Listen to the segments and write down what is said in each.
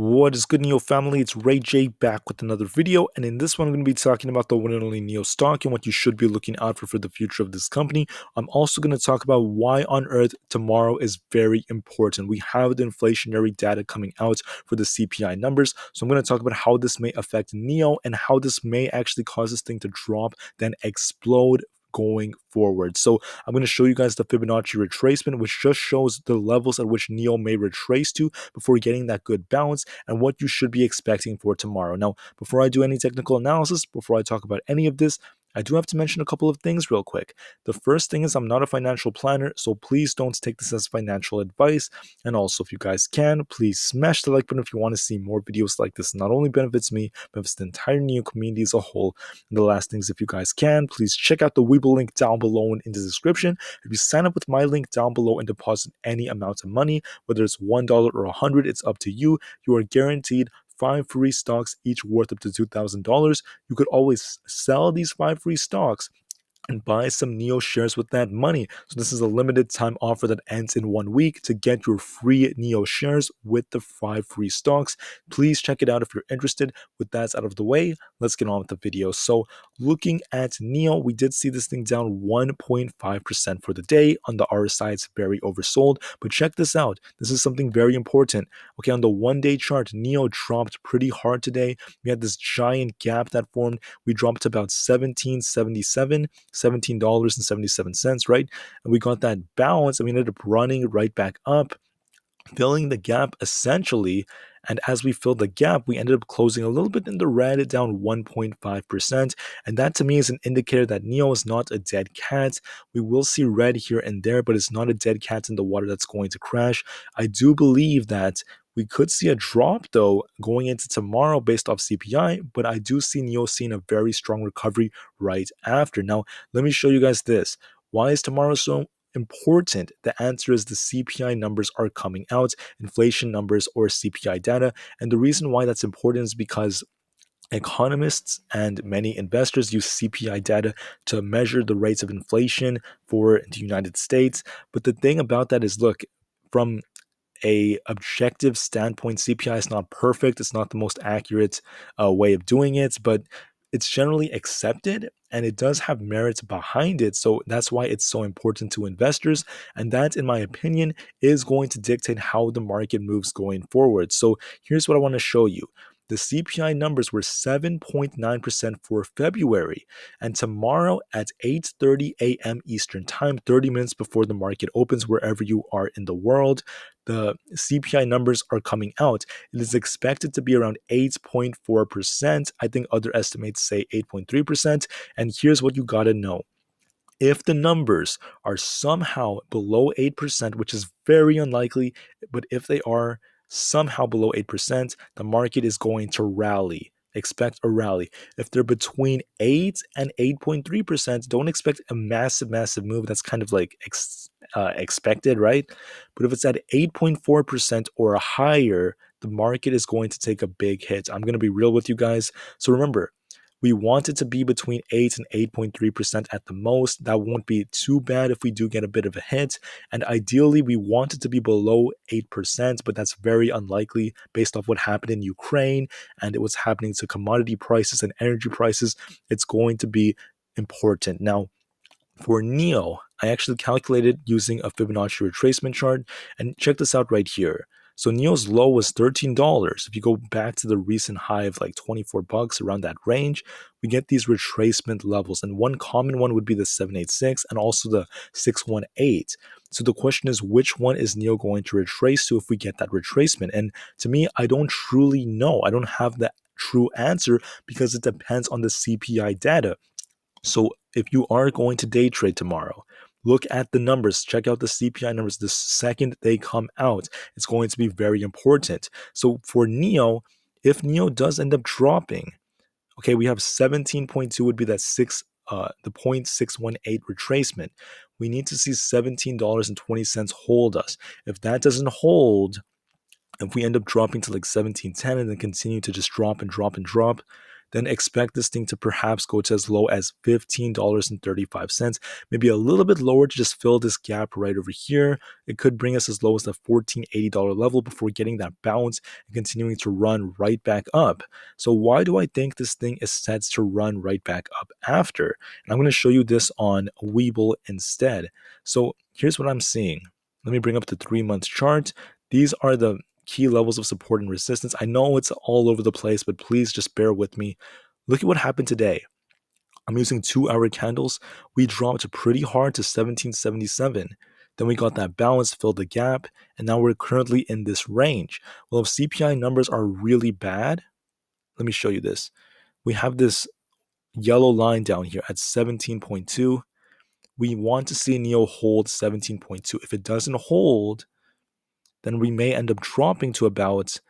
What is good, NIO family? It's Rey-Jay back with another video, and in this one I'm going to be talking about the one and only NIO stock and what you should be looking out for the future of this company. I'm also going to talk about why on earth tomorrow is very important. We have the inflationary data coming out for the CPI numbers, so I'm going to talk about how this may affect NIO and how this may actually cause this thing to drop, then explode going forward. So I'm going to show you guys the Fibonacci retracement, which just shows the levels at which NIO may retrace to before getting that good bounce and what you should be expecting for tomorrow. Now, before I do any technical analysis, before I talk about any of this, I do have to mention a couple of things real quick. The first thing is I'm not a financial planner, so please don't take this as financial advice. And also, if you guys can, please smash the like button if you want to see more videos like this. It not only benefits me, but benefits the entire NIO community as a whole. And the last thing is, if you guys can, please check out the Weeble link down below in the description. If you sign up with my link down below and deposit any amount of money, whether it's $1 or $100, it's up to you. You are guaranteed 5 free stocks, each worth up to $2,000. You could always sell these 5 free stocks and buy some NIO shares with that money. So this is a limited time offer that ends in 1 week to get your free NIO shares with the 5 free stocks. Please check it out if you're interested. With that out of the way, let's get on with the video. So looking at NIO, we did see this thing down 1.5% for the day. On the RSI, it's very oversold. But check this out. This is something very important. Okay, on the 1-day chart, NIO dropped pretty hard today. We had this giant gap that formed. We dropped to about 1777. $17.77, right? And we got that bounce and we ended up running right back up, filling the gap essentially. And as we filled the gap, we ended up closing a little bit in the red, down 1.5%. And that to me is an indicator that NIO is not a dead cat. We will see red here and there, but it's not a dead cat in the water that's going to crash. I do believe that we could see a drop though going into tomorrow based off CPI, but I do see NIO seeing a very strong recovery right after. Now, let me show you guys this. Why is tomorrow so important? The answer is the CPI numbers are coming out, inflation numbers or CPI data. And the reason why that's important is because economists and many investors use CPI data to measure the rates of inflation for the United States. But the thing about that is, look, from a objective standpoint, CPI is not perfect. It's not the most accurate way of doing it, but it's generally accepted and it does have merits behind it. So that's why it's so important to investors. And that, in my opinion, is going to dictate how the market moves going forward. So here's what I want to show you. The CPI numbers were 7.9% for February. And tomorrow at 8:30 a.m. Eastern Time, 30 minutes before the market opens, wherever you are in the world, the CPI numbers are coming out. It is expected to be around 8.4%. I think other estimates say 8.3%. And here's what you got to know. If the numbers are somehow below 8%, which is very unlikely, but if they are somehow below 8%, the market is going to rally. Expect a rally. If they're between 8 and 8.3%, don't expect a massive move. That's kind of like expected, right? But if it's at 8.4% or higher, the market is going to take a big hit. I'm going to be real with you guys. So remember, we want it to be between 8 and 8.3% at the most. That won't be too bad if we do get a bit of a hit. And ideally, we want it to be below 8%, but that's very unlikely based off what happened in Ukraine and what's happening to commodity prices and energy prices. It's going to be important. Now, for NIO, I actually calculated using a Fibonacci retracement chart, and check this out right here. So NIO's low was $13. If you go back to the recent high of like $24, around that range, we get these retracement levels. And one common one would be the 786 and also the 618. So the question is, which one is NIO going to retrace to if we get that retracement? And to me, I don't truly know. I don't have the true answer because it depends on the CPI data. So if you are going to day trade tomorrow, look at the numbers, check out the CPI numbers the second they come out. It's going to be very important. So for NIO, if NIO does end up dropping, okay, we have 17.2 would be that the 0.618 retracement. We need to see $17.20 hold us. If that doesn't hold, if we end up dropping to like 17.10 and then continue to just drop and drop and drop, then expect this thing to perhaps go to as low as $15.35, maybe a little bit lower to just fill this gap right over here. It could bring us as low as the $14.80 level before getting that bounce and continuing to run right back up. So why do I think this thing is set to run right back up after? And I'm going to show you this on Webull instead. So here's what I'm seeing. Let me bring up the 3-month chart. These are the key levels of support and resistance. I know it's all over the place, but please just bear with me. Look at what happened today. I'm using 2-hour candles. We dropped pretty hard to 1777. Then we got that bounce, filled the gap, and now we're currently in this range. Well, if CPI numbers are really bad, let me show you this. We have this yellow line down here at 17.2. We want to see NIO hold 17.2. If it doesn't hold, then we may end up dropping to about,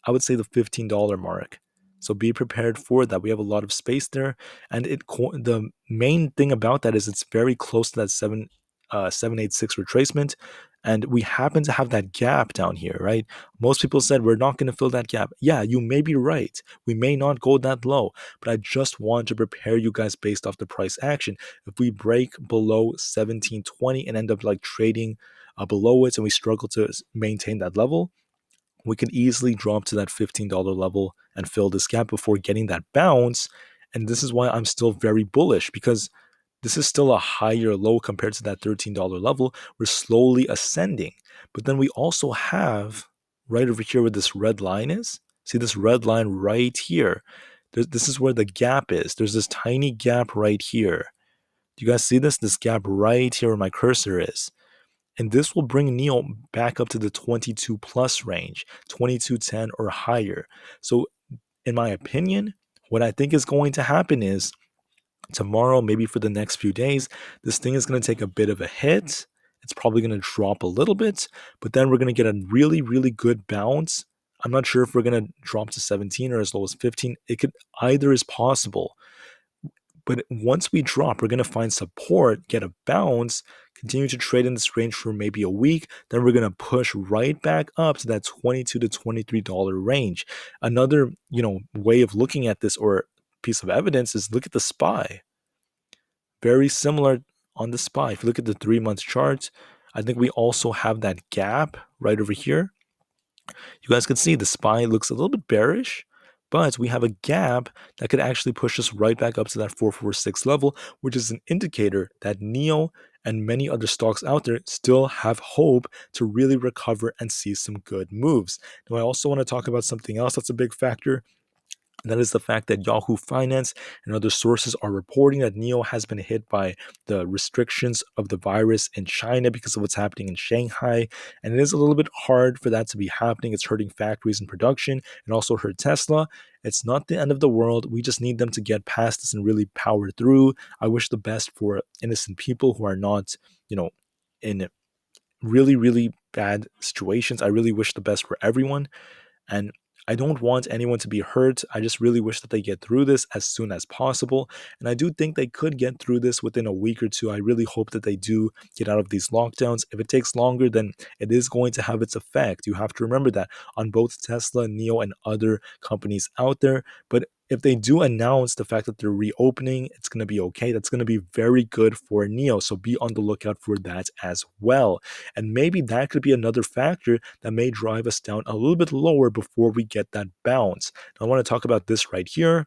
I would say, the $15 mark. So be prepared for that. We have a lot of space there, and the main thing about that is it's very close to that 786 retracement, and we happen to have that gap down here, right? Most people said we're not going to fill that gap. Yeah, you may be right. We may not go that low, but I just want to prepare you guys based off the price action. If we break below 1720 and end up like trading below it, and we struggle to maintain that level, we could easily drop to that $15 level and fill this gap before getting that bounce. And this is why I'm still very bullish, because this is still a higher low compared to that $13 level. We're slowly ascending. But then we also have right over here where this red line is. See this red line right here? This is where the gap is. There's this tiny gap right here. Do you guys see this? This gap right here where my cursor is. And this will bring NIO back up to the 22 plus range, 2210 or higher. So in my opinion, what I think is going to happen is tomorrow, maybe for the next few days, this thing is going to take a bit of a hit. It's probably going to drop a little bit, but then we're going to get a really, really good bounce. I'm not sure if we're going to drop to 17 or as low as 15. Either is possible. But once we drop, we're going to find support, get a bounce, continue to trade in this range for maybe a week. Then we're going to push right back up to that $22 to $23 range. Another, way of looking at this or piece of evidence is look at the SPY. Very similar on the SPY. If you look at the 3-month chart, I think we also have that gap right over here. You guys can see the SPY looks a little bit bearish, but we have a gap that could actually push us right back up to that 446 level, which is an indicator that NIO and many other stocks out there still have hope to really recover and see some good moves. Now, I also want to talk about something else that's a big factor. That is the fact that Yahoo Finance and other sources are reporting that NIO has been hit by the restrictions of the virus in China because of what's happening in Shanghai. And it is a little bit hard for that to be happening. It's hurting factories and production and also hurt Tesla. It's not the end of the world. We just need them to get past this and really power through. I wish the best for innocent people who are not, in really, really bad situations. I really wish the best for everyone. And I don't want anyone to be hurt. I just really wish that they get through this as soon as possible. And I do think they could get through this within a week or two. I really hope that they do get out of these lockdowns. If it takes longer, then it is going to have its effect. You have to remember that on both Tesla, NIO, and other companies out there. But if they do announce the fact that they're reopening, it's going to be okay. That's going to be very good for NIO. So be on the lookout for that as well. And maybe that could be another factor that may drive us down a little bit lower before we get that bounce. Now, I want to talk about this right here.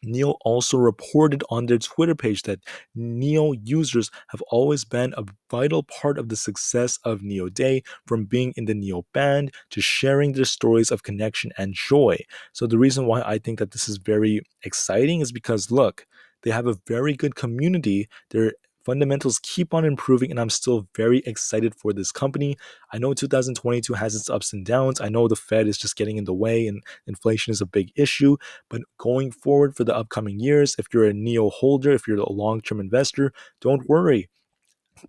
NIO also reported on their Twitter page that NIO users have always been a vital part of the success of NIO Day, from being in the NIO band to sharing their stories of connection and joy. So the reason why I think that this is very exciting is because, look, they have a very good community. Their fundamentals keep on improving, and I'm still very excited for this company. I know 2022 has its ups and downs. I know the Fed is just getting in the way and inflation is a big issue. But going forward for the upcoming years, if you're a NIO holder, if you're a long-term investor, don't worry.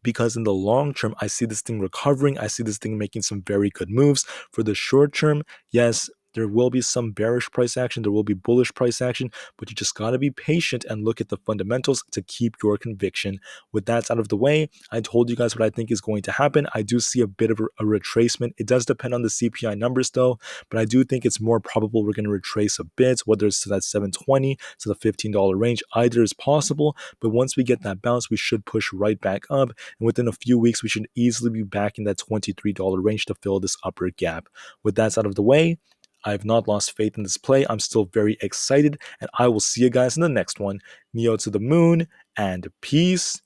Because in the long term, I see this thing recovering. I see this thing making some very good moves. For the short term, yes, There will be some bearish price action, there will be bullish price action, but you just got to be patient and look at the fundamentals to keep your conviction. With that out of the way, I told you guys what I think is going to happen. I do see a bit of a retracement. It does depend on the CPI numbers though, but I do think it's more probable we're going to retrace a bit, whether it's to that 720 to the $15 range. Either is possible, but once we get that bounce, we should push right back up, and within a few weeks, we should easily be back in that $23 range to fill this upper gap. With that out of the way, I have not lost faith in this play. I'm still very excited, and I will see you guys in the next one. NIO to the moon, and peace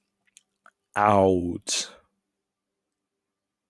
out.